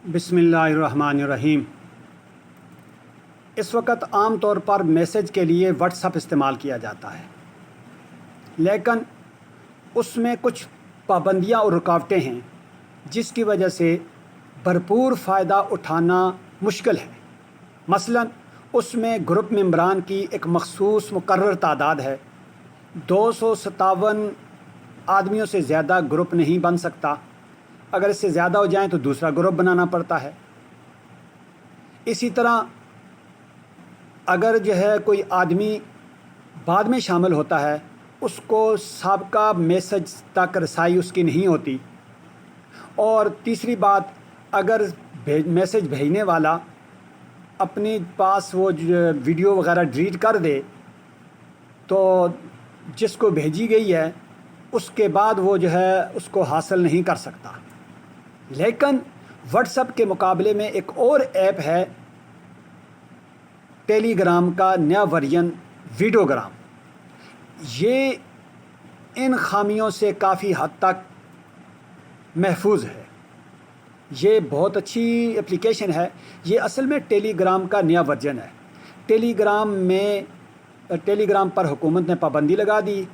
बिस्मिल्लाहिर्रहमानिर्रहीम। इस वक्त आम तौर पर मैसेज के लिए व्हाट्सअप इस्तेमाल किया जाता है, लेकिन उसमें कुछ पाबंदियां और रुकावटें हैं जिसकी वजह से भरपूर फ़ायदा उठाना मुश्किल है। मसलन उसमें ग्रुप मेंबरान की एक मखसूस मुकर्रर तादाद है। 257 आदमियों से ज़्यादा ग्रुप नहीं बन सकता। अगर इससे ज़्यादा हो जाए तो दूसरा ग्रुप बनाना पड़ता है। इसी तरह अगर कोई आदमी बाद में शामिल होता है, उसको साबका मैसेज तक रसाई उसकी नहीं होती। और तीसरी बात, अगर मैसेज भेजने वाला अपने पास वो वीडियो वगैरह डिलीट कर दे तो जिसको भेजी गई है उसके बाद वो उसको हासिल नहीं कर सकता। लेकिन व्हाट्सएप के मुकाबले में एक और ऐप है, टेलीग्राम का नया वर्जन वीडियोग्राम। ये इन खामियों से काफ़ी हद तक महफूज है। ये बहुत अच्छी एप्लीकेशन है। ये असल में टेलीग्राम का नया वर्जन है। टेलीग्राम पर हुकूमत ने पाबंदी लगा दी,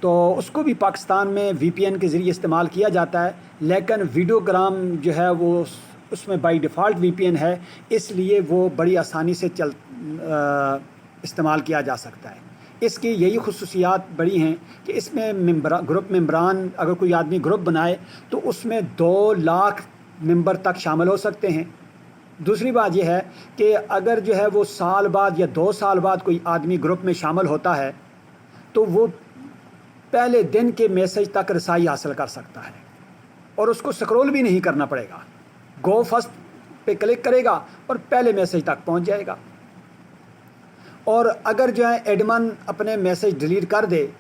तो उसको भी पाकिस्तान में VPN के ज़रिए इस्तेमाल किया जाता है। लेकिन वीडियोग्राम वो उसमें बाई डिफ़ॉल्ट VPN है, इसलिए वो बड़ी आसानी से इस्तेमाल किया जा सकता है। इसकी यही खुसूसियात बड़ी हैं कि इसमें ग्रुप मेंबरान, अगर कोई आदमी ग्रुप बनाए तो उसमें 2 लाख मेंबर तक शामिल हो सकते हैं। दूसरी बात यह है कि अगर वो साल बाद या 2 साल बाद कोई आदमी ग्रुप में शामिल होता है तो वो पहले दिन के मैसेज तक रसाई हासिल कर सकता है और उसको स्क्रॉल भी नहीं करना पड़ेगा। गो फर्स्ट पे क्लिक करेगा और पहले मैसेज तक पहुंच जाएगा। और अगर एडमन अपने मैसेज डिलीट कर दे,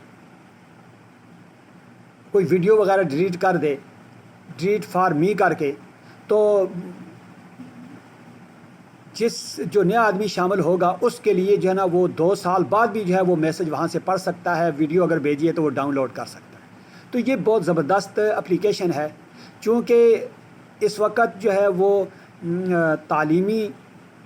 कोई वीडियो वगैरह डिलीट कर दे, डिलीट फॉर मी करके, तो जो नया आदमी शामिल होगा उसके लिए वो 2 साल बाद भी वो मैसेज वहाँ से पढ़ सकता है। वीडियो अगर भेजी है तो वो डाउनलोड कर सकता है। तो ये बहुत ज़बरदस्त एप्लीकेशन है। चूँकि इस वक्त वो तालीमी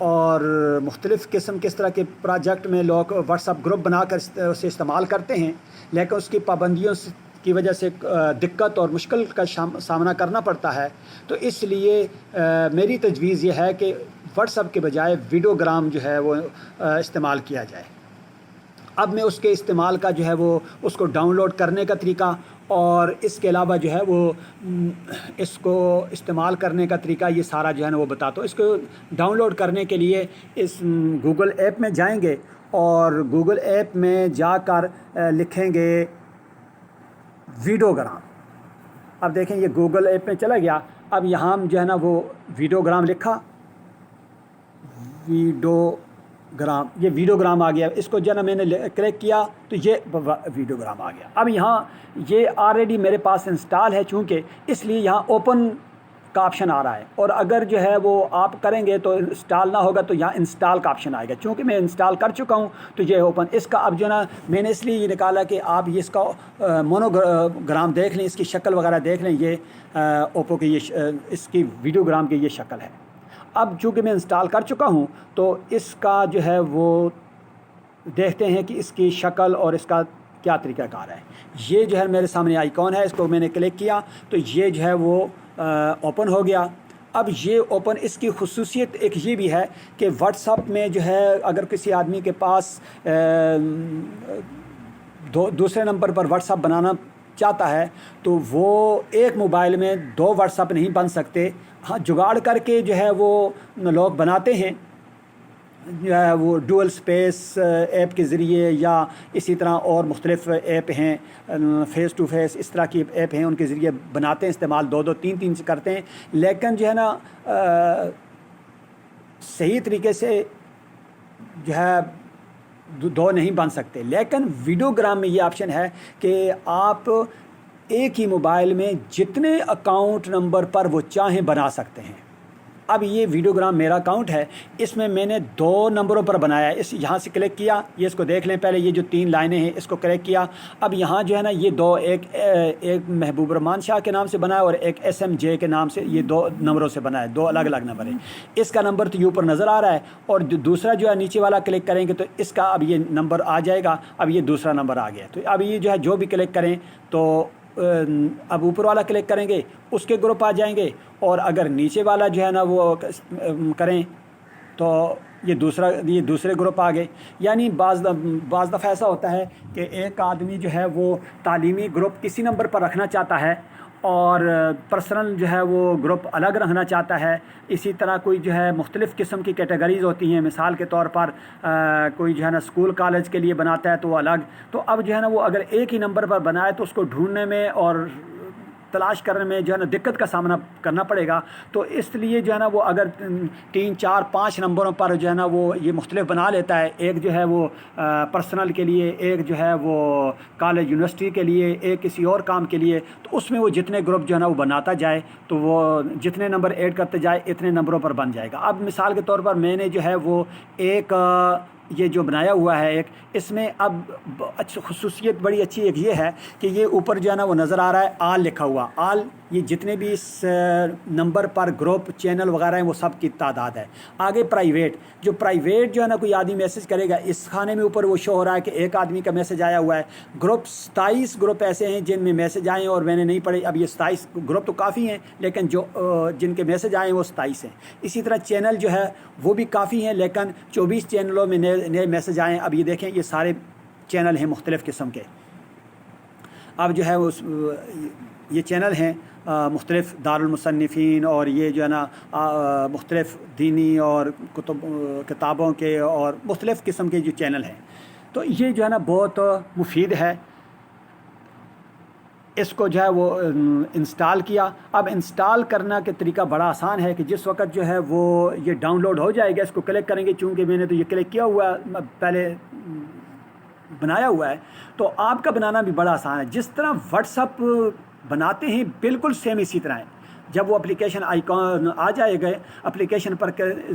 और मुख्तलिफ़ किस्म के इस तरह के प्रोजेक्ट में लोग व्हाट्सअप ग्रुप बनाकर उसे इस्तेमाल करते हैं, लेकिन उसकी पाबंदियों की वजह से दिक्कत और मुश्किल का सामना करना पड़ता है। तो इसलिए मेरी तजवीज़ ये है कि व्हाट्सएप के बजाय वीडियोग्राम वो इस्तेमाल किया जाए। अब मैं उसके इस्तेमाल का वो उसको डाउनलोड करने का तरीका और इसके अलावा वो इसको इस्तेमाल करने का तरीका, ये सारा ना वो बताता हूँ। इसको डाउनलोड करने के लिए इस गूगल ऐप में जाएंगे और गूगल ऐप में जाकर लिखेंगे वीडियोग्राम। अब देखें ये गूगल ऐप में चला गया। अब यहाँ हम वो वीडियोग्राम लिखा, वीडियोग्राम, ये वीडियोग्राम आ गया। इसको मैंने क्लिक किया तो ये वीडियोग्राम आ गया। अब यहाँ ये ऑलरेडी मेरे पास इंस्टॉल है, चूँकि इसलिए यहाँ ओपन का ऑप्शन आ रहा है। और अगर वो आप करेंगे तो इंस्टॉल ना होगा तो यहाँ इंस्टॉल का ऑप्शन आएगा। चूँकि मैं इंस्टॉल कर चुका हूँ तो ये ओपन। इसका अब मैंने इसलिए ये निकाला कि आप ये इसका मोनोग्राम देख लें, इसकी शक्ल वगैरह देख लें। ये ओप्पो की इसकी वीडियोग्राम की ये शक्ल है। अब चूँकि मैं इंस्टॉल कर चुका हूँ तो इसका वो देखते हैं कि इसकी शक्ल और इसका क्या तरीक़ाकार है। ये मेरे सामने आइकॉन है, इसको मैंने क्लिक किया तो ये वो ओपन हो गया। अब ये ओपन, इसकी खुसूसियत एक ये भी है कि व्हाट्सएप में अगर किसी आदमी के पास दूसरे नंबर पर व्हाट्सएप बनाना चाहता है तो वो एक मोबाइल में 2 व्हाट्सएप नहीं बन सकते। हाँ, जुगाड़ करके वो लोग बनाते हैं, वो डुअल स्पेस ऐप के ज़रिए या इसी तरह और मुख्तलिफ़ ऐप हैं, फ़ेस टू फेस इस तरह की ऐप हैं, उनके ज़रिए बनाते हैं, इस्तेमाल 2-2 3-3 से करते हैं। लेकिन सही तरीके से 2 नहीं बन सकते। लेकिन वीडियोग्राम में ये ऑप्शन है कि आप एक ही मोबाइल में जितने अकाउंट नंबर पर वो चाहें बना सकते हैं। اب یہ ویڈیوگرام میرا اکاؤنٹ ہے، اس میں میں نے 2 نمبروں پر بنایا ہے۔ اس یہاں سے کلک کیا، یہ اس کو دیکھ لیں پہلے، یہ جو 3 لائنیں ہیں اس کو کلک کیا۔ اب یہاں جو ہے نا یہ 2، ایک محبوب الرحمان شاہ کے نام سے بنا ہے اور ایک SMJ کے نام سے، یہ 2 نمبروں سے بنا ہے، 2 الگ الگ نمبر ہیں۔ اس کا نمبر تو یہ اوپر نظر آ رہا ہے، اور دوسرا جو ہے نیچے والا کلک کریں گے تو اس کا اب یہ نمبر آ جائے گا۔ اب یہ دوسرا نمبر آ گیا، تو اب یہ جو ہے جو بھی کلک کریں تو اب اوپر والا کلک کریں گے اس کے گروپ آ جائیں گے، اور اگر نیچے والا جو ہے نا وہ کریں تو یہ دوسرے گروپ آ گئے۔ یعنی بعض دفعہ ایسا ہوتا ہے کہ ایک آدمی جو ہے وہ تعلیمی گروپ کسی نمبر پر رکھنا چاہتا ہے اور پرسنل جو ہے وہ گروپ الگ رکھنا چاہتا ہے۔ اسی طرح کوئی جو ہے مختلف قسم کی کیٹیگریز ہوتی ہیں، مثال کے طور پر کوئی جو ہے نا اسکول کالج کے لیے بناتا ہے تو وہ الگ۔ تو اب جو ہے نا وہ اگر ایک ہی نمبر پر بنائے تو اس کو ڈھونڈنے میں اور تلاش کرنے میں جو ہے نا دقت کا سامنا کرنا پڑے گا۔ تو اس لیے جو ہے نا وہ اگر 3، 4، 5 نمبروں پر جو ہے نا وہ یہ مختلف بنا لیتا ہے، ایک جو ہے وہ پرسنل کے لیے، ایک جو ہے وہ کالج یونیورسٹی کے لیے، ایک کسی اور کام کے لیے، تو اس میں وہ جتنے گروپ جو ہے نا وہ بناتا جائے تو وہ جتنے نمبر ایڈ کرتے جائے اتنے نمبروں پر بن جائے گا۔ اب مثال کے طور پر میں نے جو ہے وہ ایک یہ جو بنایا ہوا ہے ایک، اس میں اب خصوصیت بڑی اچھی ایک یہ ہے کہ یہ اوپر جو ہے نا وہ نظر آ رہا ہے آل لکھا ہوا، آل، یہ جتنے بھی اس نمبر پر گروپ چینل وغیرہ ہیں وہ سب کی تعداد ہے۔ آگے پرائیویٹ، جو پرائیویٹ جو ہے نا کوئی آدمی میسج کرے گا، اس خانے میں اوپر وہ شو ہو رہا ہے کہ ایک آدمی کا میسج آیا ہوا ہے۔ گروپ 27 گروپ ایسے ہیں جن میں میسج آئے ہیں اور میں نے نہیں پڑھے۔ اب یہ 27 گروپ تو کافی ہیں لیکن جن کے میسج آئے ہیں وہ 27 ہیں۔ اسی طرح چینل جو ہے وہ بھی کافی ہیں لیکن 24 چینلوں میں نئے میسج آئے ہیں۔ اب یہ دیکھیں یہ سارے چینل ہیں مختلف قسم کے۔ اب جو ہے یہ چینل ہیں مختلف دارالمصنفین، اور یہ جو ہے نا مختلف دینی اور کتابوں کے اور مختلف قسم کے جو چینل ہیں، تو یہ جو ہے نا بہت مفید ہے۔ اس کو جو ہے وہ انسٹال کیا۔ اب انسٹال کرنا کے طریقہ بڑا آسان ہے کہ جس وقت جو ہے وہ یہ ڈاؤن لوڈ ہو جائے گا، اس کو کلک کریں گے، چونکہ میں نے تو یہ کلک کیا ہوا ہے، پہلے بنایا ہوا ہے، تو آپ کا بنانا بھی بڑا آسان ہے۔ جس طرح واٹس ایپ بناتے ہیں بالکل سیم اسی طرح ہے۔ جب وہ اپلیکیشن آئیکن آ جائے گا، اپلیکیشن پر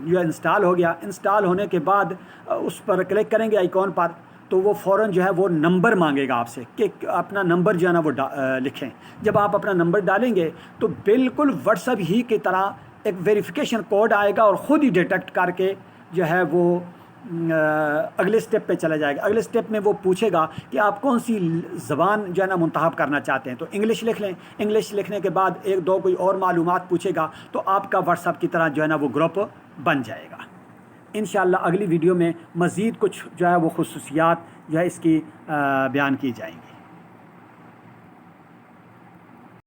جو انسٹال ہو گیا، انسٹال ہونے کے بعد اس پر کلک کریں گے آئیکن پر، تو وہ فوراً جو ہے وہ نمبر مانگے گا آپ سے کہ اپنا نمبر جو ہے نا وہ لکھیں۔ جب آپ اپنا نمبر ڈالیں گے تو بالکل واٹس ایپ ہی کی طرح ایک ویریفیکیشن کوڈ آئے گا اور خود ہی ڈیٹیکٹ کر کے جو ہے وہ اگلے سٹیپ پہ چلا جائے گا۔ اگلے سٹیپ میں وہ پوچھے گا کہ آپ کون سی زبان جو ہے نا منتخب کرنا چاہتے ہیں، تو انگلش لکھ لیں۔ انگلش لکھنے کے بعد 1-2 کوئی اور معلومات پوچھے گا تو آپ کا واٹس ایپ کی طرح جو ہے نا وہ گروپ بن جائے گا۔ انشاءاللہ اگلی ویڈیو میں مزید کچھ جو ہے وہ خصوصیات جو ہے اس کی بیان کی جائیں گی۔